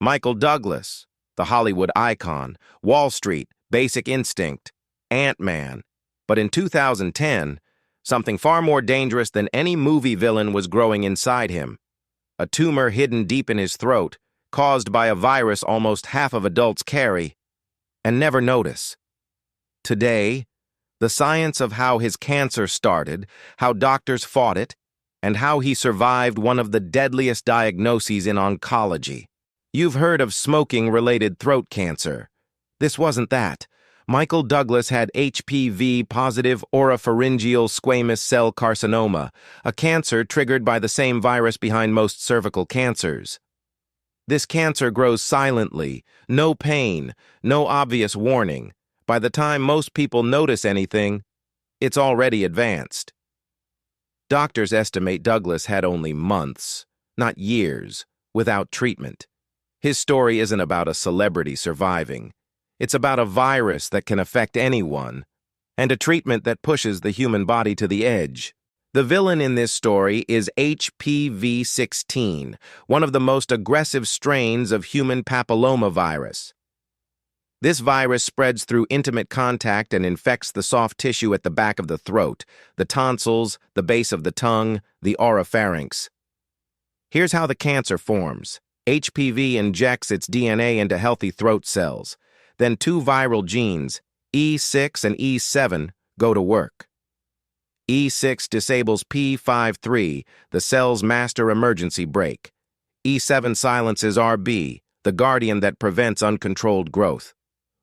Michael Douglas, the Hollywood icon, Wall Street, Basic Instinct, Ant-Man. But in 2010, something far more dangerous than any movie villain was growing inside him. A tumor hidden deep in his throat, caused by a virus almost half of adults carry and never notice. Today, the science of how his cancer started, how doctors fought it, and how he survived one of the deadliest diagnoses in oncology. You've heard of smoking-related throat cancer. This wasn't that. Michael Douglas had HPV-positive oropharyngeal squamous cell carcinoma, a cancer triggered by the same virus behind most cervical cancers. This cancer grows silently, no pain, no obvious warning. By the time most people notice anything, it's already advanced. Doctors estimate Douglas had only months, not years, without treatment. His story isn't about a celebrity surviving. It's about a virus that can affect anyone, and a treatment that pushes the human body to the edge. The villain in this story is HPV-16, one of the most aggressive strains of human papillomavirus. This virus spreads through intimate contact and infects the soft tissue at the back of the throat, the tonsils, the base of the tongue, the oropharynx. Here's how the cancer forms. HPV injects its DNA into healthy throat cells. Then two viral genes, E6 and E7, go to work. E6 disables P53, the cell's master emergency brake. E7 silences RB, the guardian that prevents uncontrolled growth.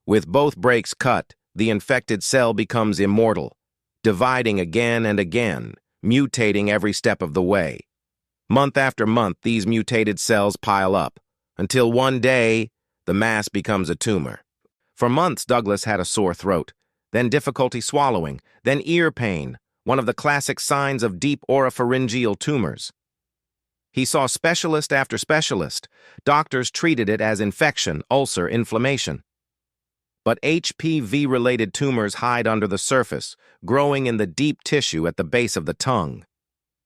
With both brakes cut, the infected cell becomes immortal, dividing again and again, mutating every step of the way. Month after month, these mutated cells pile up, until one day, the mass becomes a tumor. For months, Douglas had a sore throat, then difficulty swallowing, then ear pain, one of the classic signs of deep oropharyngeal tumors. He saw specialist after specialist. Doctors treated it as infection, ulcer, inflammation. But HPV-related tumors hide under the surface, growing in the deep tissue at the base of the tongue.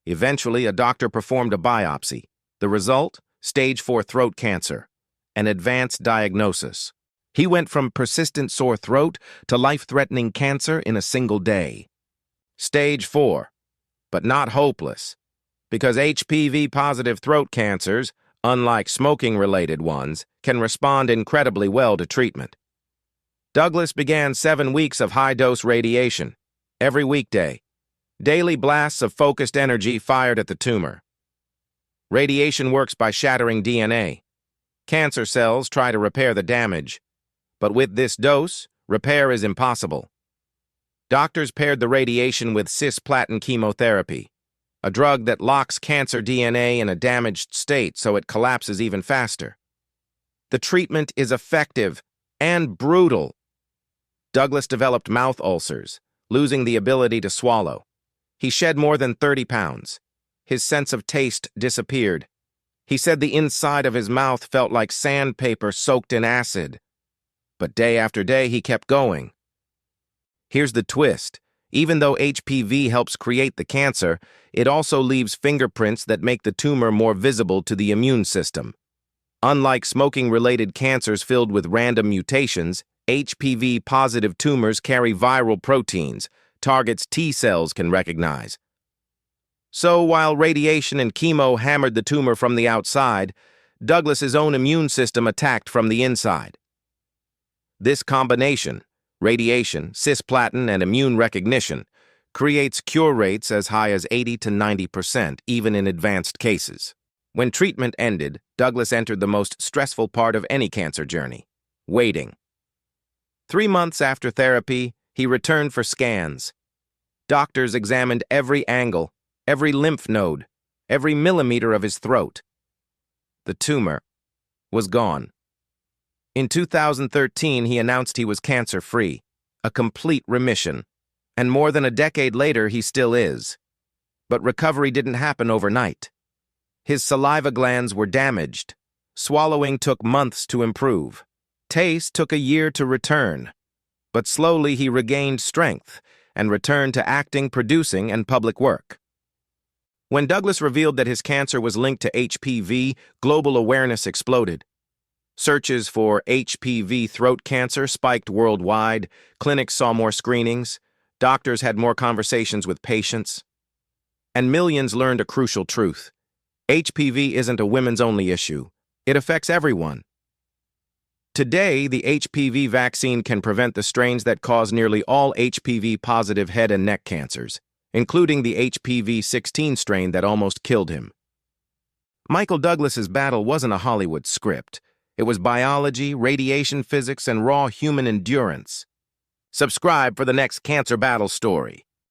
Eventually, a doctor performed a biopsy. The result? Stage 4 throat cancer, an advanced diagnosis. He went from persistent sore throat to life-threatening cancer in a single day. Stage 4, but not hopeless, because HPV-positive throat cancers, unlike smoking-related ones, can respond incredibly well to treatment. Douglas began 7 weeks of high-dose radiation, every weekday. Daily blasts of focused energy fired at the tumor. Radiation works by shattering DNA. Cancer cells try to repair the damage. But with this dose, repair is impossible. Doctors paired the radiation with cisplatin chemotherapy, a drug that locks cancer DNA in a damaged state so it collapses even faster. The treatment is effective and brutal. Douglas developed mouth ulcers, losing the ability to swallow. He shed more than 30 pounds. His sense of taste disappeared. He said the inside of his mouth felt like sandpaper soaked in acid. But day after day, he kept going. Here's the twist. Even though HPV helps create the cancer, it also leaves fingerprints that make the tumor more visible to the immune system. Unlike smoking-related cancers filled with random mutations, HPV-positive tumors carry viral proteins, targets T cells can recognize. So while radiation and chemo hammered the tumor from the outside, Douglas's own immune system attacked from the inside. This combination, radiation, cisplatin, and immune recognition, creates cure rates as high as 80 to 90%, even in advanced cases. When treatment ended, Douglas entered the most stressful part of any cancer journey: waiting. 3 months after therapy, he returned for scans. Doctors examined every angle, every lymph node, every millimeter of his throat. The tumor was gone. In 2013, he announced he was cancer-free, a complete remission, and more than a decade later, he still is. But recovery didn't happen overnight. His saliva glands were damaged. Swallowing took months to improve. Taste took a year to return. But slowly he regained strength and returned to acting, producing, and public work. When Douglas revealed that his cancer was linked to HPV, global awareness exploded. Searches for HPV throat cancer spiked worldwide, clinics saw more screenings, doctors had more conversations with patients, and millions learned a crucial truth. HPV isn't a women's-only issue. It affects everyone. Today, the HPV vaccine can prevent the strains that cause nearly all HPV-positive head and neck cancers, including the HPV-16 strain that almost killed him. Michael Douglas's battle wasn't a Hollywood script. It was biology, radiation physics, and raw human endurance. Subscribe for the next cancer battle story.